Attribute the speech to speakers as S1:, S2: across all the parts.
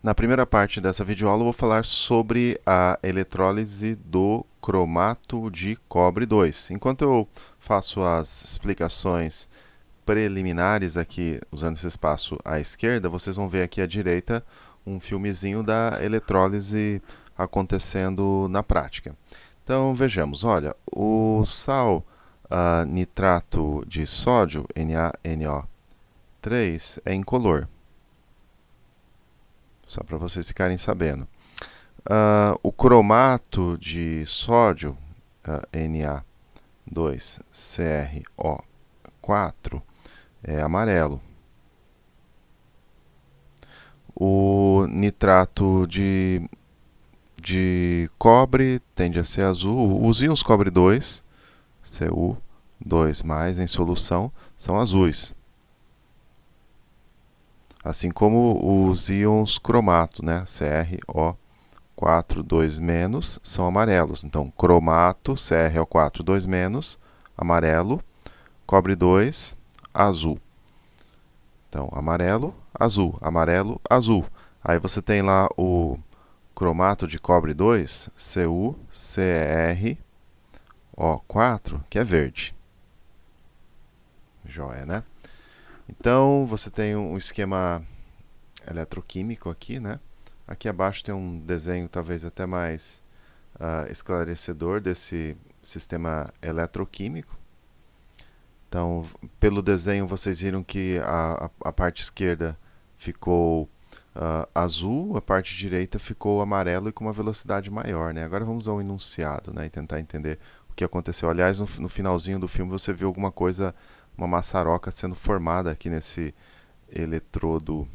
S1: Na primeira parte dessa videoaula eu vou falar sobre a eletrólise do cromato de cobre 2. Enquanto eu faço as explicações preliminares aqui, usando esse espaço à esquerda, vocês vão ver aqui à direita um filmezinho da eletrólise acontecendo na prática. Então vejamos, olha, o sal nitrato de sódio, NaNO3, é incolor, só para vocês ficarem sabendo. O cromato de sódio, Na2CrO4, é amarelo. O nitrato de cobre tende a ser azul. Os íons cobre 2, Cu2+, em solução, são azuis. Assim como os íons cromato, né? CrO4 2-, são amarelos. Então, cromato, CrO4 2-, amarelo, cobre 2, azul. Então, amarelo, azul, azul. Aí você tem lá o cromato de cobre 2, CuCrO4, que é verde. Joia, né? Então, você tem um esquema eletroquímico aqui, né? Aqui abaixo tem um desenho talvez até mais esclarecedor desse sistema eletroquímico. Então, pelo desenho, vocês viram que a parte esquerda ficou azul, a parte direita ficou amarelo e com uma velocidade maior, né? Agora vamos ao enunciado, né, e tentar entender o que aconteceu. Aliás, no finalzinho do filme você viu alguma coisa, uma maçaroca sendo formada aqui nesse eletrodo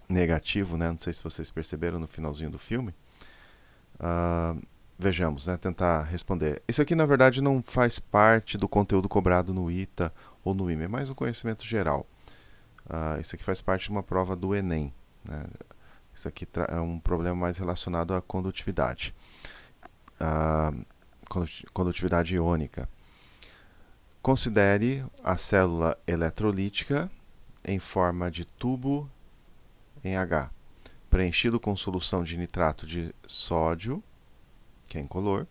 S1: negativo, né? Não sei se vocês perceberam no finalzinho do filme. Vejamos, né? Tentar responder. Isso aqui, na verdade, não faz parte do conteúdo cobrado no ITA ou no IME, é mais um conhecimento geral. Isso aqui faz parte de uma prova do Enem, né? Isso aqui é um problema mais relacionado à condutividade. Condutividade iônica. Considere a célula eletrolítica em forma de tubo em H, preenchido com solução de nitrato de sódio, que é incolor,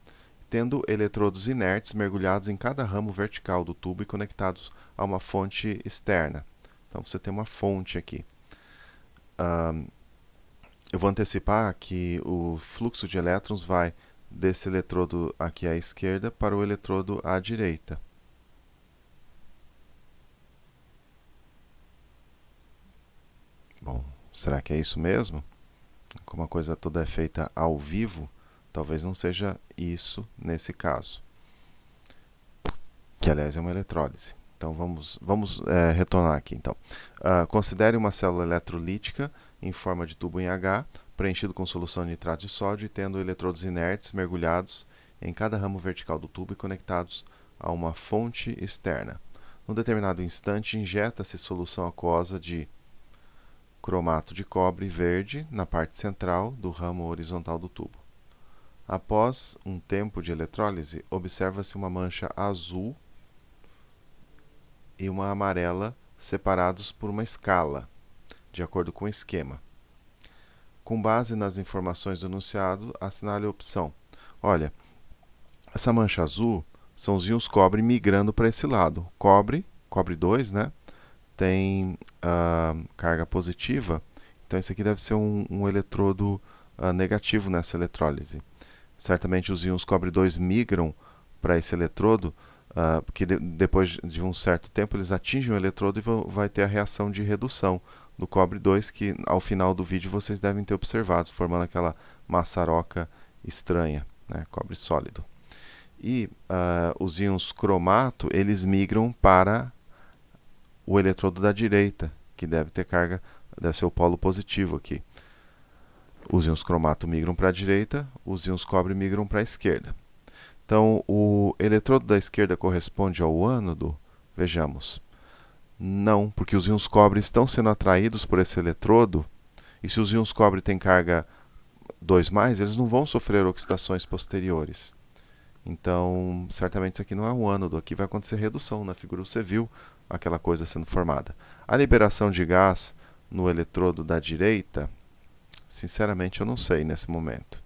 S1: tendo eletrodos inertes mergulhados em cada ramo vertical do tubo e conectados a uma fonte externa. Então você tem uma fonte aqui. Eu vou antecipar que o fluxo de elétrons vai desse eletrodo aqui à esquerda para o eletrodo à direita. Bom, será que é isso mesmo? Como a coisa toda é feita ao vivo, talvez não seja isso nesse caso, que aliás é uma eletrólise. Então vamos retornar aqui. Então, considere uma célula eletrolítica em forma de tubo em H, preenchido com solução de nitrato de sódio e tendo eletrodos inertes mergulhados em cada ramo vertical do tubo e conectados a uma fonte externa. Num determinado instante, injeta-se solução aquosa de cromato de cobre verde na parte central do ramo horizontal do tubo. Após um tempo de eletrólise, observa-se uma mancha azul e uma amarela separados por uma escala, de acordo com o esquema. Com base nas informações do enunciado, assinale a opção. Olha, essa mancha azul são os íons cobre migrando para esse lado. Cobre 2, né? Tem carga positiva, então esse aqui deve ser um eletrodo negativo nessa eletrólise. Certamente os íons cobre 2 migram para esse eletrodo, porque depois de um certo tempo eles atingem o eletrodo e vai ter a reação de redução do cobre 2, que ao final do vídeo vocês devem ter observado, formando aquela maçaroca estranha, né? Cobre sólido. E os íons cromato, eles migram para o eletrodo da direita, que deve ter carga, deve ser o polo positivo aqui. Os íons cromato migram para a direita, os íons cobre migram para a esquerda. Então, o eletrodo da esquerda corresponde ao ânodo? Vejamos. Não, porque os íons cobre estão sendo atraídos por esse eletrodo, e se os íons cobre têm carga 2+, eles não vão sofrer oxidações posteriores. Então, certamente isso aqui não é um ânodo, aqui vai acontecer redução. Na figura você viu aquela coisa sendo formada. A liberação de gás no eletrodo da direita Sinceramente, eu não sei nesse momento.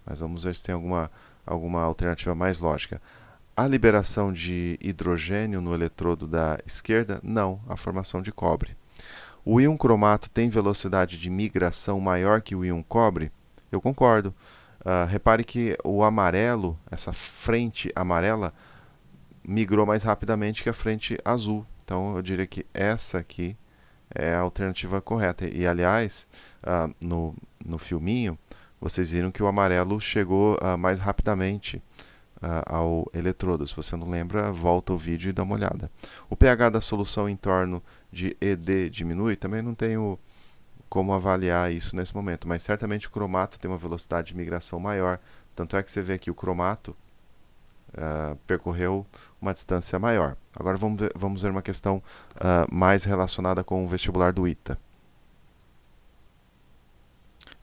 S1: Mas vamos ver se tem alguma alternativa mais lógica. A liberação de hidrogênio no eletrodo da esquerda? Não, a formação de cobre. O íon cromato tem velocidade de migração maior que o íon cobre? Eu concordo. Repare que o amarelo, essa frente amarela, migrou mais rapidamente que a frente azul. Então eu diria que essa aqui é a alternativa correta. E aliás, no filminho, vocês viram que o amarelo chegou mais rapidamente ao eletrodo. Se você não lembra, volta o vídeo e dá uma olhada. O pH da solução em torno de ED diminui? Também não tenho como avaliar isso nesse momento, mas certamente o cromato tem uma velocidade de migração maior. Tanto é que você vê que o cromato percorreu uma distância maior. Agora vamos ver uma questão mais relacionada com o vestibular do ITA.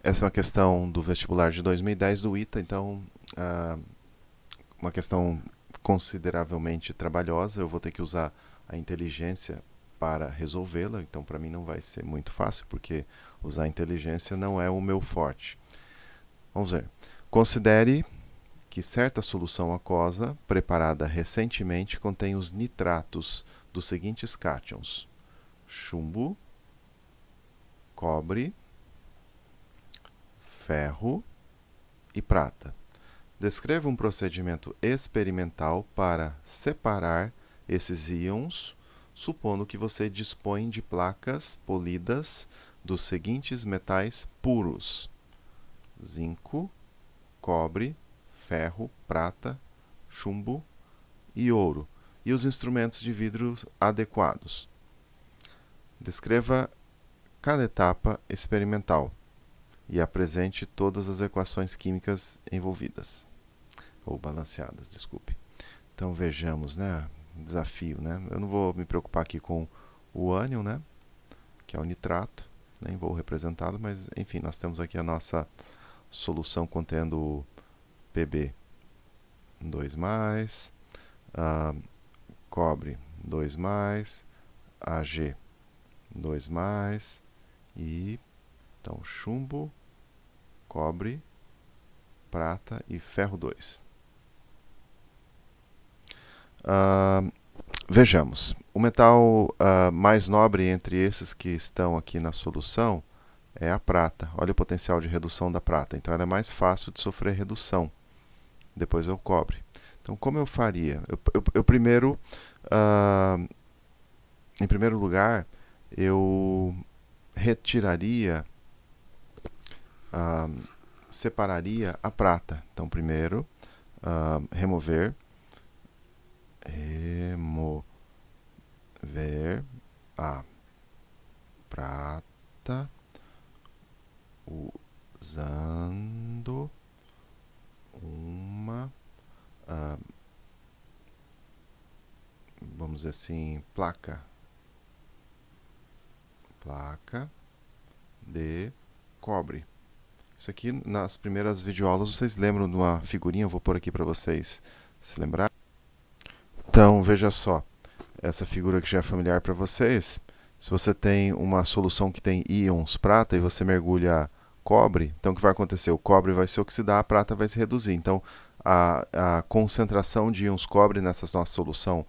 S1: Essa é uma questão do vestibular de 2010 do ITA, então uma questão consideravelmente trabalhosa. Eu vou ter que usar a inteligência para resolvê-la, então para mim não vai ser muito fácil, porque usar a inteligência não é o meu forte. Vamos ver. Considere que certa solução aquosa, preparada recentemente, contém os nitratos dos seguintes cátions: chumbo, cobre, ferro e prata. Descreva um procedimento experimental para separar esses íons, supondo que você dispõe de placas polidas dos seguintes metais puros: zinco, cobre, ferro, prata, chumbo e ouro, e os instrumentos de vidro adequados. Descreva cada etapa experimental e apresente todas as equações químicas envolvidas, ou balanceadas, desculpe. Então vejamos, né? Desafio, né? Eu não vou me preocupar aqui com o ânion, né? Que é o nitrato, nem vou representá-lo, mas enfim, nós temos aqui a nossa solução contendo Pb 2+, cobre 2+, Ag 2+, e então chumbo, cobre, prata e ferro 2. Vejamos, o metal mais nobre entre esses que estão aqui na solução é a prata. Olha o potencial de redução da prata, então ela é mais fácil de sofrer redução. Depois é o cobre. Então, como eu faria? Eu primeiro, em primeiro lugar, eu retiraria, separaria a prata. Então, primeiro, remover a prata usando uma, vamos dizer assim, placa de cobre. Isso aqui, nas primeiras videoaulas, vocês lembram de uma figurinha? Eu vou pôr aqui para vocês se lembrar. Então, veja só, essa figura que já é familiar para vocês. Se você tem uma solução que tem íons prata e você mergulha cobre, então o que vai acontecer? O cobre vai se oxidar, a prata vai se reduzir. Então, a concentração de íons cobre nessa nossa solução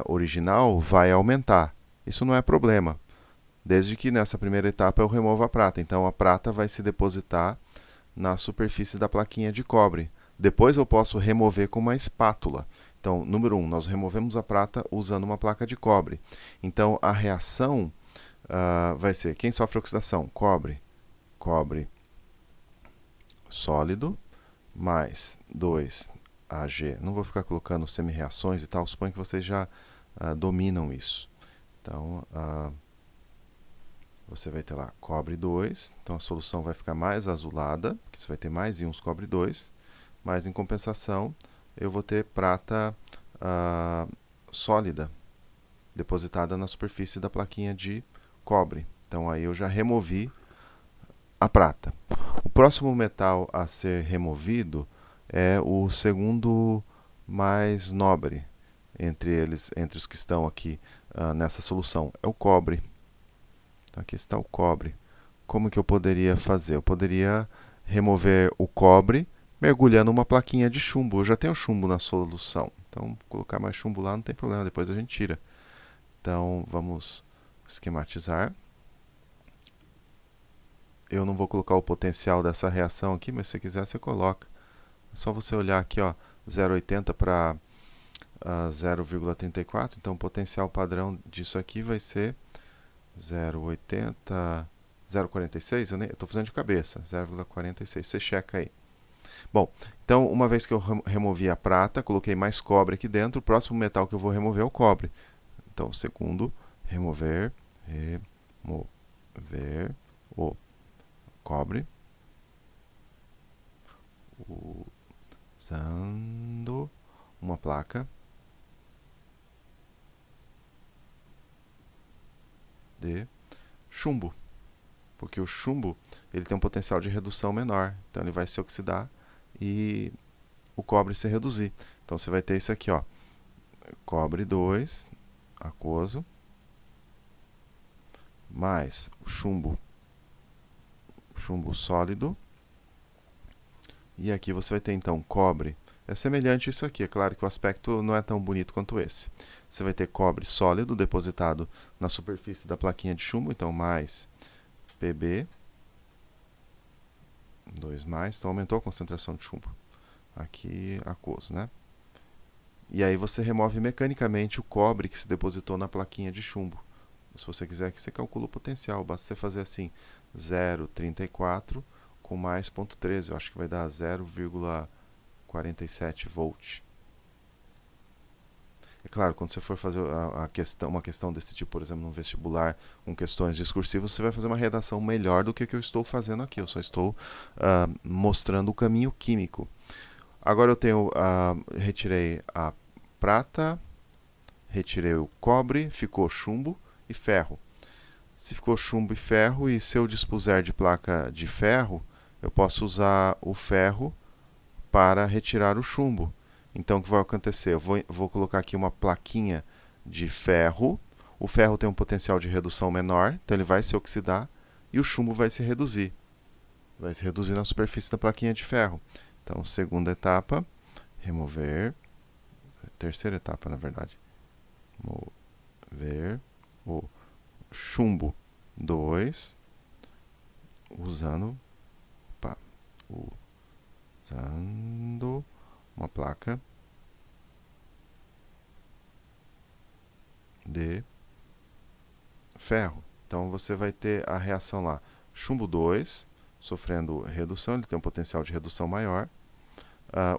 S1: original vai aumentar. Isso não é problema, desde que nessa primeira etapa eu remova a prata. Então, a prata vai se depositar na superfície da plaquinha de cobre. Depois eu posso remover com uma espátula. Então, número 1, nós removemos a prata usando uma placa de cobre. Então, a reação vai ser, quem sofre oxidação? Cobre. Cobre sólido, mais 2 Ag. Não vou ficar colocando semi-reações e tal, suponho que vocês já dominam isso. Então, você vai ter lá cobre 2, então a solução vai ficar mais azulada, porque você vai ter mais íons cobre 2, mas em compensação eu vou ter prata sólida depositada na superfície da plaquinha de cobre. Então aí eu já removi a prata. O próximo metal a ser removido é o segundo mais nobre entre os que estão aqui nessa solução, é o cobre. Então aqui está o cobre. como que eu poderia fazer? Eu poderia remover o cobre mergulhando uma plaquinha de chumbo. Eu já tenho chumbo na solução, então colocar mais chumbo lá não tem problema, depois a gente tira. Então vamos esquematizar. Eu não vou colocar o potencial dessa reação aqui, mas se você quiser você coloca. É só você olhar aqui, ó, 0,80 para 0,34, então o potencial padrão disso aqui vai ser 0,80, 0,46, eu estou fazendo de cabeça, 0,46, você checa aí. Bom, então uma vez que eu removi a prata, coloquei mais cobre aqui dentro, o próximo metal que eu vou remover é o cobre. Então, segundo, remover o cobre, usando uma placa de chumbo, porque o chumbo ele tem um potencial de redução menor, então ele vai se oxidar e o cobre se reduzir. Então você vai ter isso aqui, ó, cobre 2 aquoso mais o chumbo sólido, e aqui você vai ter então cobre. É semelhante a isso aqui, é claro que o aspecto não é tão bonito quanto esse. Você vai ter cobre sólido depositado na superfície da plaquinha de chumbo, então mais Pb, 2 mais, então aumentou a concentração de chumbo. Aqui aquoso, né? E aí você remove mecanicamente o cobre que se depositou na plaquinha de chumbo. Se você quiser aqui, você calcula o potencial, basta você fazer assim, 0,34 com mais 0,13, eu acho que vai dar 0,47 volt. É claro, quando você for fazer uma questão desse tipo, por exemplo, no vestibular, com questões discursivas, você vai fazer uma redação melhor do que eu estou fazendo aqui. Eu só estou mostrando o caminho químico. Agora eu tenho, retirei a prata, retirei o cobre, ficou chumbo e ferro. Se ficou chumbo e ferro, e se eu dispuser de placa de ferro, eu posso usar o ferro para retirar o chumbo. Então o que vai acontecer? Eu vou colocar aqui uma plaquinha de ferro. O ferro tem um potencial de redução menor, então ele vai se oxidar e o chumbo vai se reduzir. Vai se reduzir na superfície da plaquinha de ferro. Então, segunda etapa, remover. Terceira etapa, na verdade. Remover o chumbo 2 usando uma placa de ferro. Então você vai ter a reação lá, chumbo 2 sofrendo redução, ele tem um potencial de redução maior.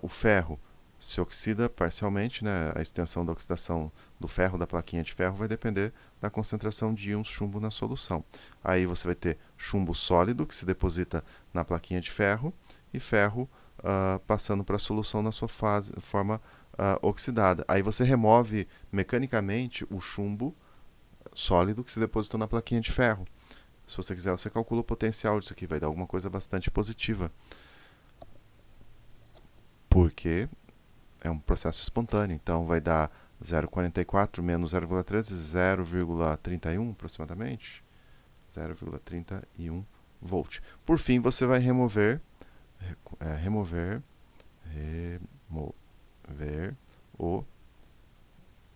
S1: O ferro se oxida parcialmente, né? A extensão da oxidação do ferro, da plaquinha de ferro, vai depender da concentração de íons chumbo na solução. Aí você vai ter chumbo sólido, que se deposita na plaquinha de ferro, e ferro passando para a solução na sua forma oxidada. Aí você remove mecanicamente o chumbo sólido que se depositou na plaquinha de ferro. Se você quiser, você calcula o potencial disso aqui, vai dar alguma coisa bastante positiva. Porque é um processo espontâneo, então vai dar 0,44 menos 0,13, 0,31 aproximadamente, 0,31 volt. Por fim, você vai remover o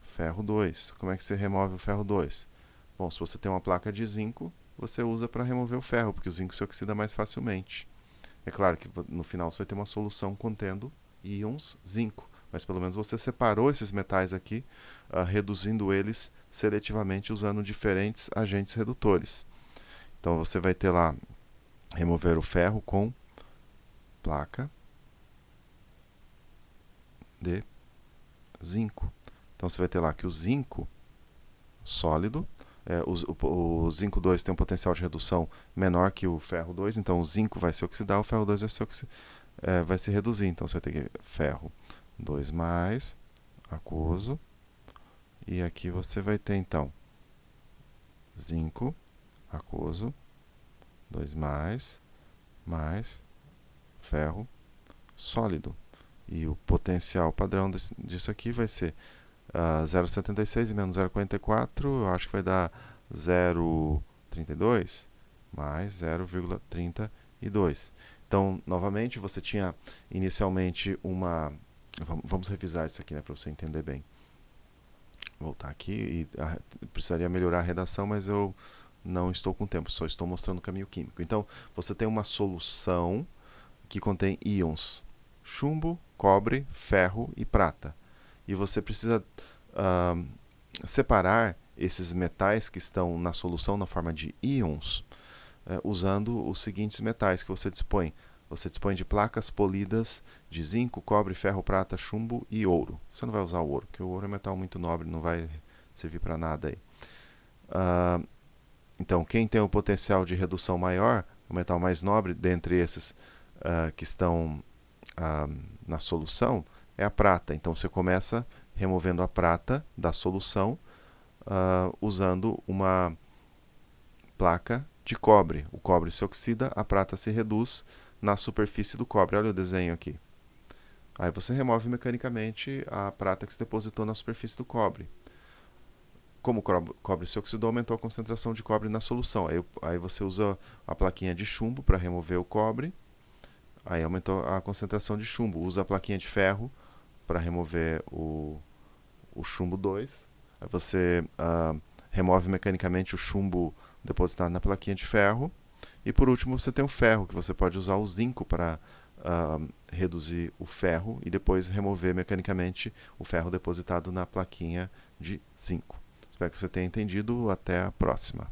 S1: ferro 2. Como é que você remove o ferro 2? Bom, se você tem uma placa de zinco, você usa para remover o ferro, porque o zinco se oxida mais facilmente. É claro que no final você vai ter uma solução contendo íons zinco, mas pelo menos você separou esses metais aqui, reduzindo eles seletivamente usando diferentes agentes redutores. Então você vai ter lá, remover o ferro com placa de zinco. Então você vai ter lá que o zinco sólido, o zinco 2 tem um potencial de redução menor que o ferro 2, então o zinco vai se oxidar, o ferro 2 vai se reduzir. Então você vai ter que ferro 2 mais, aquoso, e aqui você vai ter então zinco, aquoso, 2 mais ferro sólido. E o potencial padrão disso aqui vai ser 0,76 menos 0,44, eu acho que vai dar 0,32, mais 0,32. Então, novamente, você tinha inicialmente uma... Vamos revisar isso aqui, né, para você entender bem. Voltar aqui e precisaria melhorar a redação, mas eu não estou com tempo, só estou mostrando o caminho químico. Então, você tem uma solução que contém íons chumbo, cobre, ferro e prata. E você precisa separar esses metais que estão na solução na forma de íons, usando os seguintes metais que você dispõe. Você dispõe de placas polidas de zinco, cobre, ferro, prata, chumbo e ouro. Você não vai usar o ouro, porque o ouro é metal muito nobre, não vai servir para nada aí. Então, quem tem o potencial de redução maior, o metal mais nobre dentre esses que estão na solução, é a prata. Então, você começa removendo a prata da solução usando uma placa de cobre. O cobre se oxida, a prata se reduz na superfície do cobre. Olha o desenho aqui. Aí você remove mecanicamente a prata que se depositou na superfície do cobre. Como o cobre se oxidou, aumentou a concentração de cobre na solução. Aí você usa a plaquinha de chumbo para remover o cobre. Aí aumentou a concentração de chumbo. Usa a plaquinha de ferro para remover o chumbo 2. Aí você remove mecanicamente o chumbo depositado na plaquinha de ferro. E por último você tem o ferro, que você pode usar o zinco para reduzir o ferro e depois remover mecanicamente o ferro depositado na plaquinha de zinco. Espero que você tenha entendido. Até a próxima.